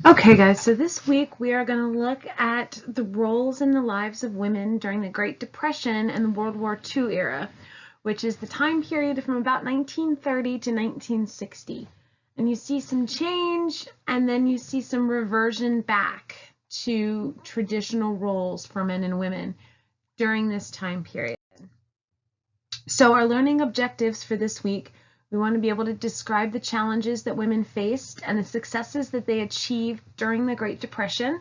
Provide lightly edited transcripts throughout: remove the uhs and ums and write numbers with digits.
Okay, guys, so this week we are going to look at the roles in the lives of women during the Great Depression and the World War II era, which is the time period from about 1930 to 1960. And you see some change, and then you see some reversion back to traditional roles for men and women during this time period. So our learning objectives for this week, we want to be able to describe the challenges that women faced and the successes that they achieved during the Great Depression.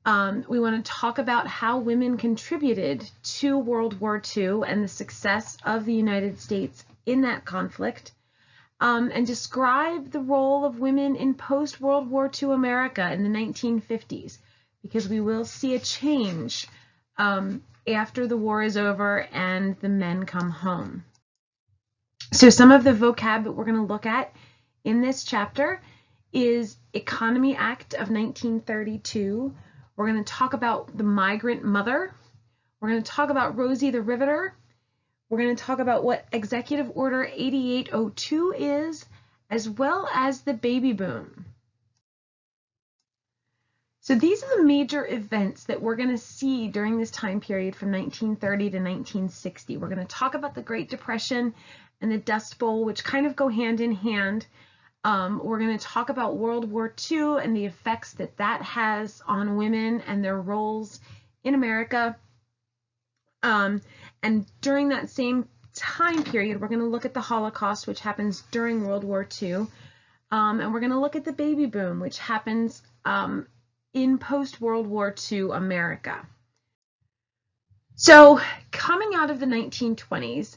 We want to talk about how women contributed to World War II and the success of the United States in that conflict, and describe the role of women in post-World War II America in the 1950s, because we will see a change after the war is over and the men come home. So some of the vocab that we're going to look at in this chapter is Economy Act of 1932. We're going to talk about the migrant mother. We're going to talk about Rosie the Riveter. We're going to talk about what Executive Order 8802 is, as well as the baby boom. So these are the major events that we're going to see during this time period from 1930 to 1960. We're going to talk about the Great Depression and the Dust Bowl, which kind of go hand in hand. We're going to talk about World War II and the effects that that has on women and their roles in America. And during that same time period, we're going to look at the Holocaust, which happens during World War II. And we're going to look at the baby boom, which happens in post-World War II America. So coming out of the 1920s,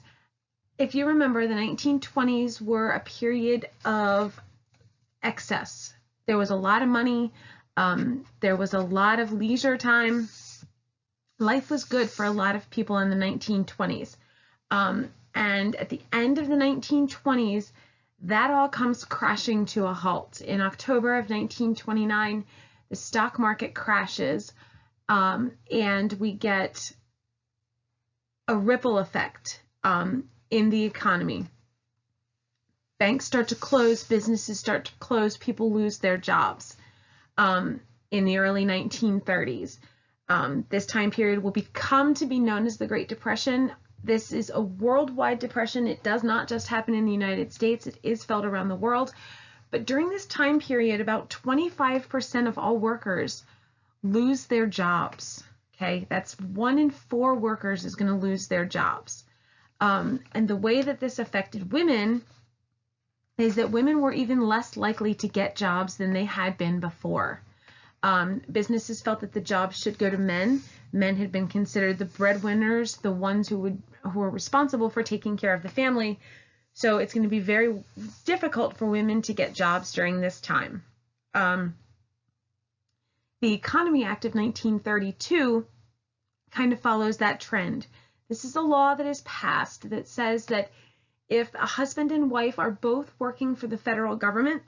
if you remember, the 1920s were a period of excess. There was a lot of money. There was a lot of leisure time. Life was good for a lot of people in the 1920s. And at the end of the 1920s, that all comes crashing to a halt. In October of 1929, the stock market crashes, and we get a ripple effect in the economy. Banks start to close, businesses start to close, people lose their jobs in the early 1930s. This time period will become to be known as the Great Depression. This is a worldwide depression. It does not just happen in the United States. It is felt around the world. But during this time period, about 25% of all workers lose their jobs. Okay, that's 1 in 4 workers is going to lose their jobs. And the way that this affected women is that women were even less likely to get jobs than they had been before. Businesses felt that the jobs should go to men. Men had been considered the breadwinners, the ones who were responsible for taking care of the family. So it's going to be very difficult for women to get jobs during this time. The Economy Act of 1932 kind of follows that trend. This is a law that is passed that says that if a husband and wife are both working for the federal government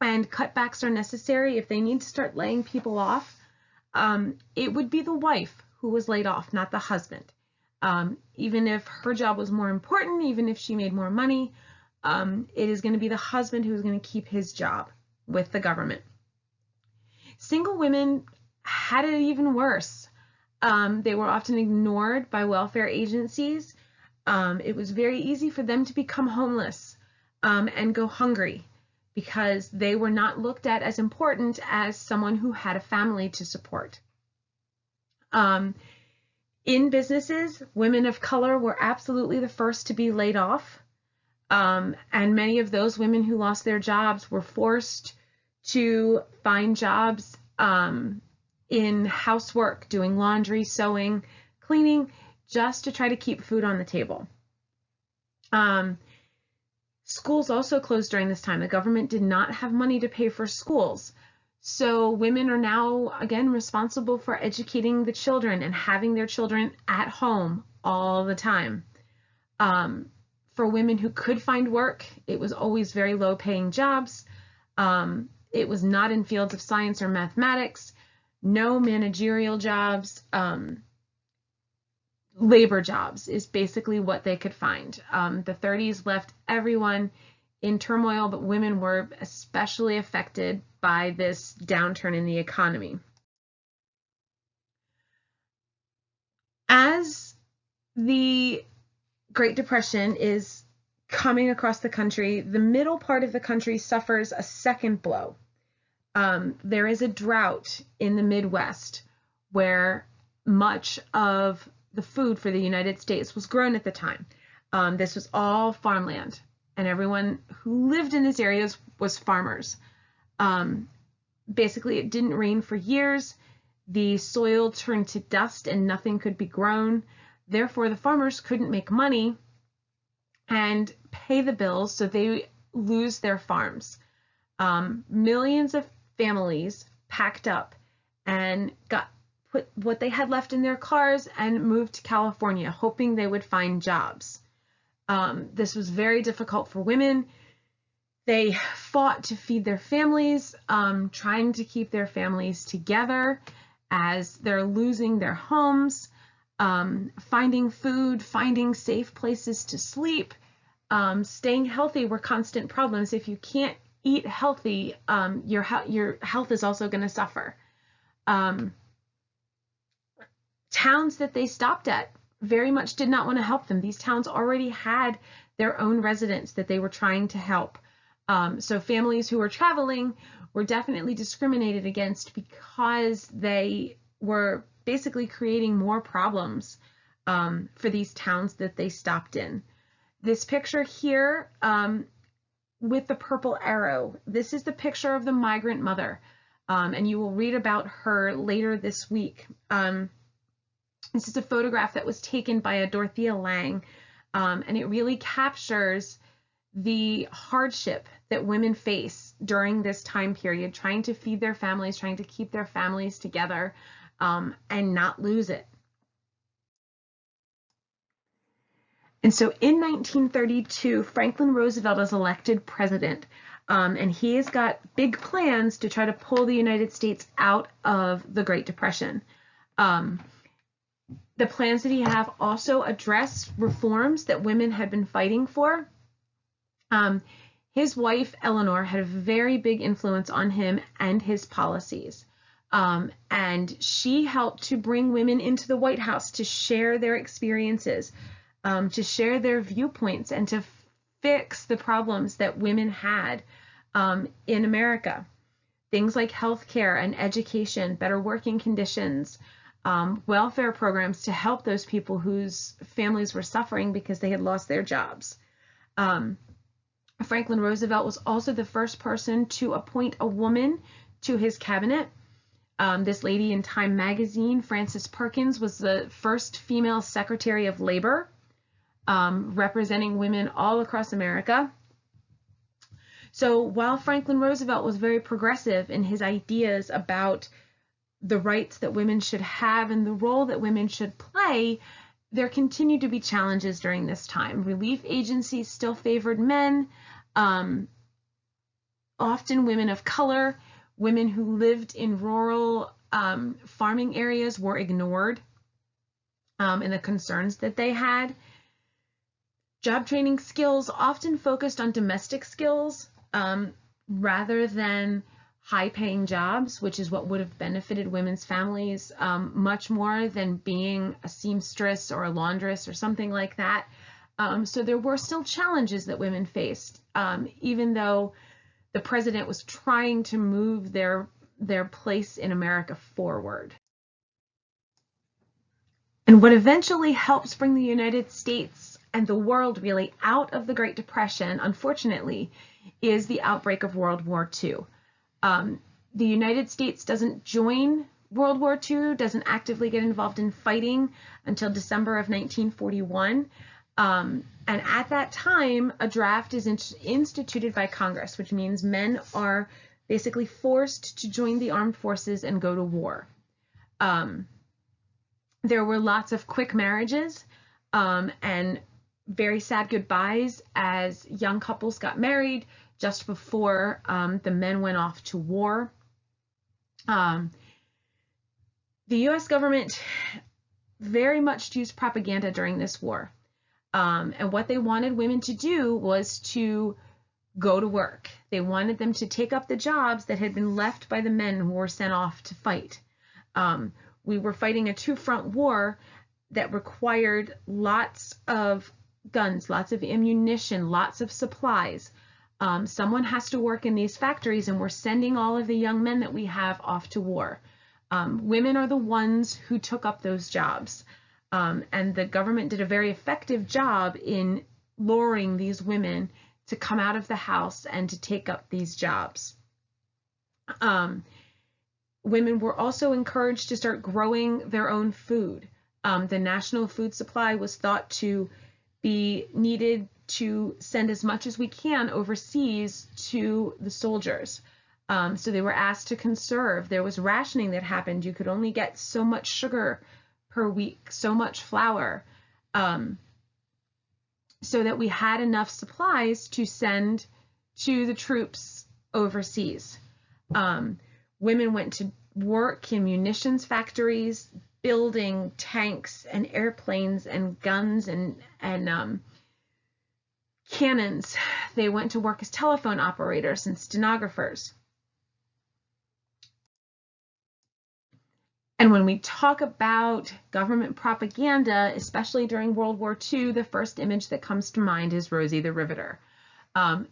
and cutbacks are necessary, if they need to start laying people off, it would be the wife who was laid off, not the husband. Even if her job was more important, even if she made more money, it is going to be the husband who is going to keep his job with the government. Single women had it even worse. They were often ignored by welfare agencies. It was very easy for them to become homeless and go hungry because they were not looked at as important as someone who had a family to support. In businesses, women of color were absolutely the first to be laid off. And many of those women who lost their jobs were forced to find jobs in housework, doing laundry, sewing, cleaning, just to try to keep food on the table. Schools also closed during this time. The government did not have money to pay for schools. So women are now, again, responsible for educating the children and having their children at home all the time. For women who could find work, it was always very low-paying jobs. It was not in fields of science or mathematics, no managerial jobs. Labor jobs is basically what they could find. The 30s left everyone in turmoil, but women were especially affected by this downturn in the economy. As the Great Depression is coming across the country, the middle part of the country suffers a second blow. There is a drought in the Midwest where much of the food for the United States was grown at the time. This was all farmland, and everyone who lived in these areas was farmers. Basically, it didn't rain for years. The soil turned to dust and nothing could be grown. Therefore, the farmers couldn't make money and pay the bills, so they lose their farms. Millions of families packed up and put what they had left in their cars and moved to California, hoping they would find jobs. This was very difficult for women. They fought to feed their families, trying to keep their families together as they're losing their homes, finding food, finding safe places to sleep, staying healthy were constant problems. If you can't eat healthy, your health is also going to suffer. Towns that they stopped at very much did not want to help them. These towns already had their own residents that they were trying to help. So families who were traveling were definitely discriminated against because they were basically creating more problems for these towns that they stopped in. This picture here with the purple arrow, this is the picture of the migrant mother, and you will read about her later this week. This is a photograph that was taken by a Dorothea Lange, and it really captures the hardship that women face during this time period, trying to feed their families, trying to keep their families together, and not lose it. And so in 1932, Franklin Roosevelt is elected president, and he has got big plans to try to pull the United States out of the Great Depression. The plans that he have also address reforms that women had been fighting for. His wife, Eleanor, had a very big influence on him and his policies. And she helped to bring women into the White House to share their experiences, to share their viewpoints, and to fix the problems that women had in America. Things like healthcare and education, better working conditions, welfare programs to help those people whose families were suffering because they had lost their jobs. Franklin Roosevelt was also the first person to appoint a woman to his cabinet. This lady in Time magazine, Frances Perkins, was the first female Secretary of Labor, representing women all across America. So while Franklin Roosevelt was very progressive in his ideas about the rights that women should have and the role that women should play, there continued to be challenges during this time. Relief agencies still favored men. Often women of color, women who lived in rural farming areas were ignored in the concerns that they had. Job training skills often focused on domestic skills rather than high-paying jobs, which is what would have benefited women's families much more than being a seamstress or a laundress or something like that. So there were still challenges that women faced, even though the president was trying to move their place in America forward. And what eventually helps bring the United States and the world really out of the Great Depression, unfortunately, is the outbreak of World War II. The United States doesn't join World War II, doesn't actively get involved in fighting until December of 1941. And at that time, a draft is instituted by Congress, which means men are basically forced to join the armed forces and go to war. There were lots of quick marriages and very sad goodbyes as young couples got married just before the men went off to war. The U.S. government very much used propaganda during this war. And what they wanted women to do was to go to work. They wanted them to take up the jobs that had been left by the men who were sent off to fight. We were fighting a two-front war that required lots of guns, lots of ammunition, lots of supplies. Someone has to work in these factories, and we're sending all of the young men that we have off to war. Women are the ones who took up those jobs. And the government did a very effective job in luring these women to come out of the house and to take up these jobs. Women were also encouraged to start growing their own food. The national food supply was thought to be needed to send as much as we can overseas to the soldiers. So they were asked to conserve. There was rationing that happened. You could only get so much sugar per week, so much flour, so that we had enough supplies to send to the troops overseas. Women went to work in munitions factories, building tanks and airplanes and guns and cannons. They went to work as telephone operators and stenographers. And when we talk about government propaganda, especially during World War II, the first image that comes to mind is Rosie the Riveter.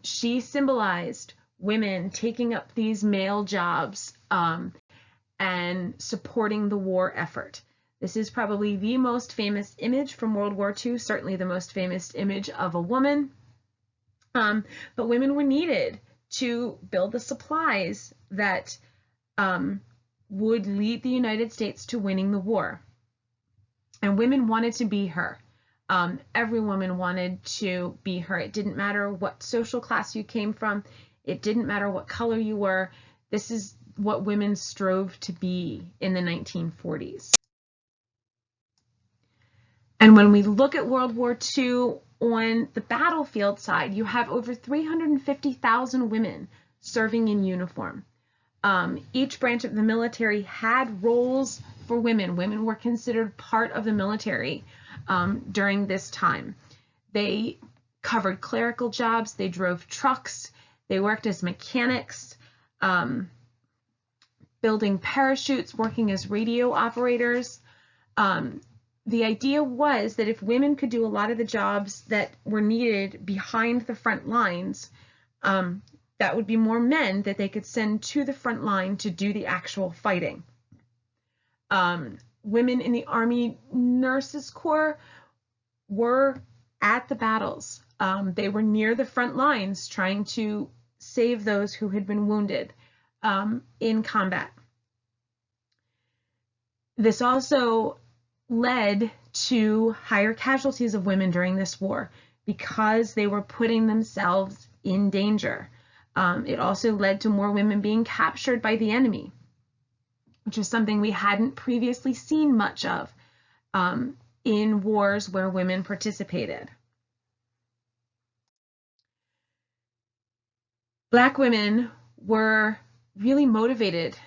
She symbolized women taking up these male jobs and supporting the war effort. This is probably the most famous image from World War II, certainly the most famous image of a woman. But women were needed to build the supplies that would lead the United States to winning the war. And women wanted to be her. Every woman wanted to be her. It didn't matter what social class you came from. It didn't matter what color you were. This is what women strove to be in the 1940s. And when we look at World War II on the battlefield side, you have over 350,000 women serving in uniform. Each branch of the military had roles for women. Women were considered part of the military during this time. They covered clerical jobs, they drove trucks, they worked as mechanics, building parachutes, working as radio operators. The idea was that if women could do a lot of the jobs that were needed behind the front lines, that would be more men that they could send to the front line to do the actual fighting. Women in the Army Nurses Corps were at the battles. They were near the front lines trying to save those who had been wounded in combat. This also led to higher casualties of women during this war because they were putting themselves in danger. It also led to more women being captured by the enemy, which was something we hadn't previously seen much of in wars where women participated. Black women were really motivated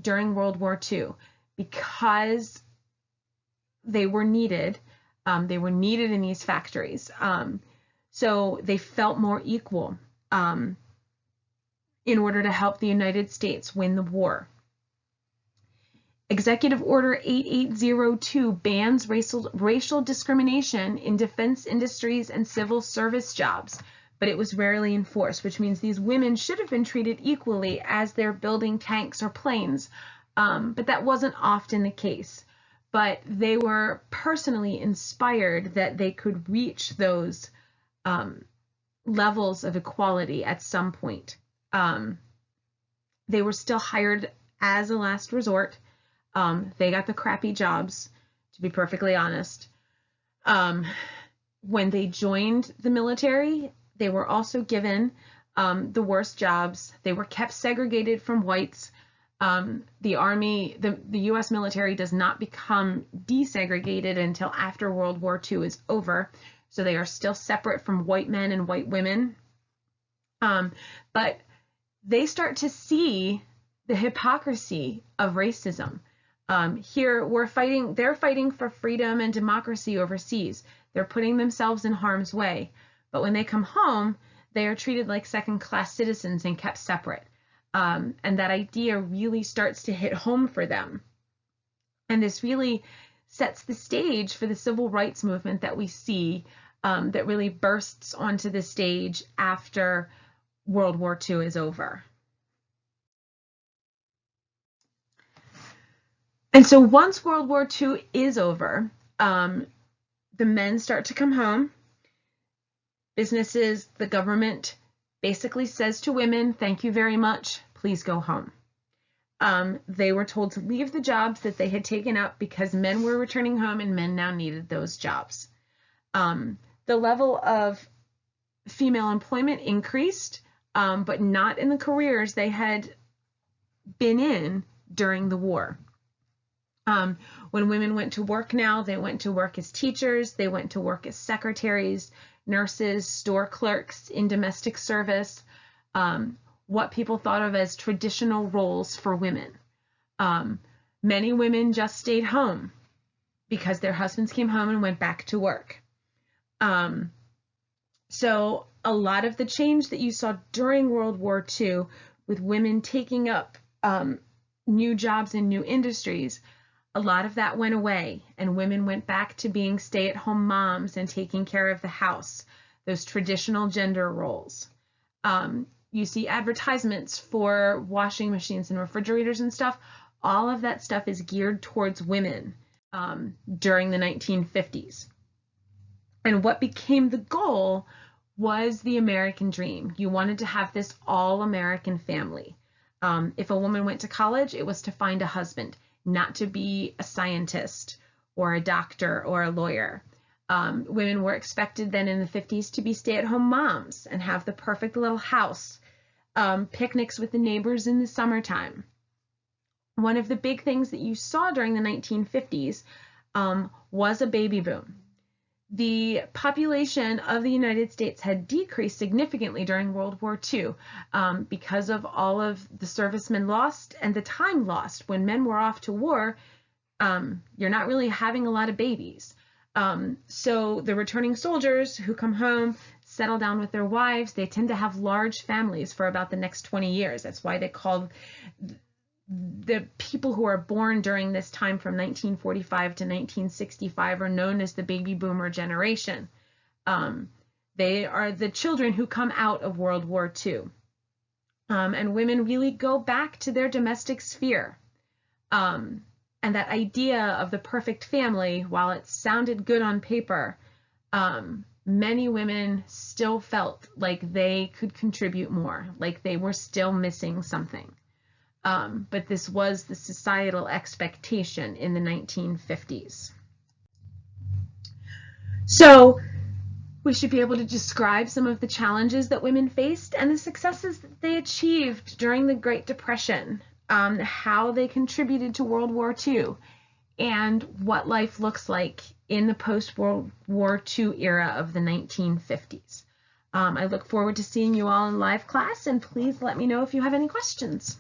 during World War II because they were needed. They were needed in these factories. So they felt more equal in order to help the United States win the war. Executive Order 8802 bans racial discrimination in defense industries and civil service jobs, but it was rarely enforced, which means these women should have been treated equally as they're building tanks or planes, but that wasn't often the case. But they were personally inspired that they could reach those levels of equality at some point. They were still hired as a last resort. They got the crappy jobs, to be perfectly honest. When they joined the military, they were also given the worst jobs. They were kept segregated from whites. The Army, the U.S. military does not become desegregated until after World War II is over. So they are still separate from white men and white women. But they start to see the hypocrisy of racism. Here they're fighting for freedom and democracy overseas. They're putting themselves in harm's way. But when they come home, They are treated like second-class citizens and kept separate. And that idea really starts to hit home for them. And this really sets the stage for the civil rights movement that we see, that really bursts onto the stage after World War II is over. And so once World War II is over, the men start to come home. Businesses, the government basically says to women, thank you very much, please go home. They were told to leave the jobs that they had taken up because men were returning home and men now needed those jobs. The level of female employment increased, but not in the careers they had been in during the war. When women went to work now, they went to work as teachers, they went to work as secretaries, nurses, store clerks, in domestic service, what people thought of as traditional roles for women. Many women just stayed home because their husbands came home and went back to work. So a lot of the change that you saw during World War II with women taking up new jobs in new industries, a lot of that went away and women went back to being stay-at-home moms and taking care of the house, those traditional gender roles. You see advertisements for washing machines and refrigerators and stuff. All of that stuff is geared towards women during the 1950s. And what became the goal was the American dream. You wanted to have this all-American family. If a woman went to college, it was to find a husband, not to be a scientist or a doctor or a lawyer. Women were expected then in the 50s to be stay-at-home moms and have the perfect little house, picnics with the neighbors in the summertime. One of the big things that you saw during the 1950s was a baby boom. The population of the United States had decreased significantly during World War II because of all of the servicemen lost and the time lost. When men were off to war, you're not really having a lot of babies. So the returning soldiers who come home, settle down with their wives, they tend to have large families for about the next 20 years. That's why they call the people who are born during this time from 1945 to 1965 are known as the baby boomer generation. They are the children who come out of World War II. And women really go back to their domestic sphere. And that idea of the perfect family, while it sounded good on paper, many women still felt like they could contribute more, like they were still missing something. But this was the societal expectation in the 1950s. So we should be able to describe some of the challenges that women faced and the successes that they achieved during the Great Depression, how they contributed to World War II, and what life looks like in the post-World War II era of the 1950s. I look forward to seeing you all in live class, and please let me know if you have any questions.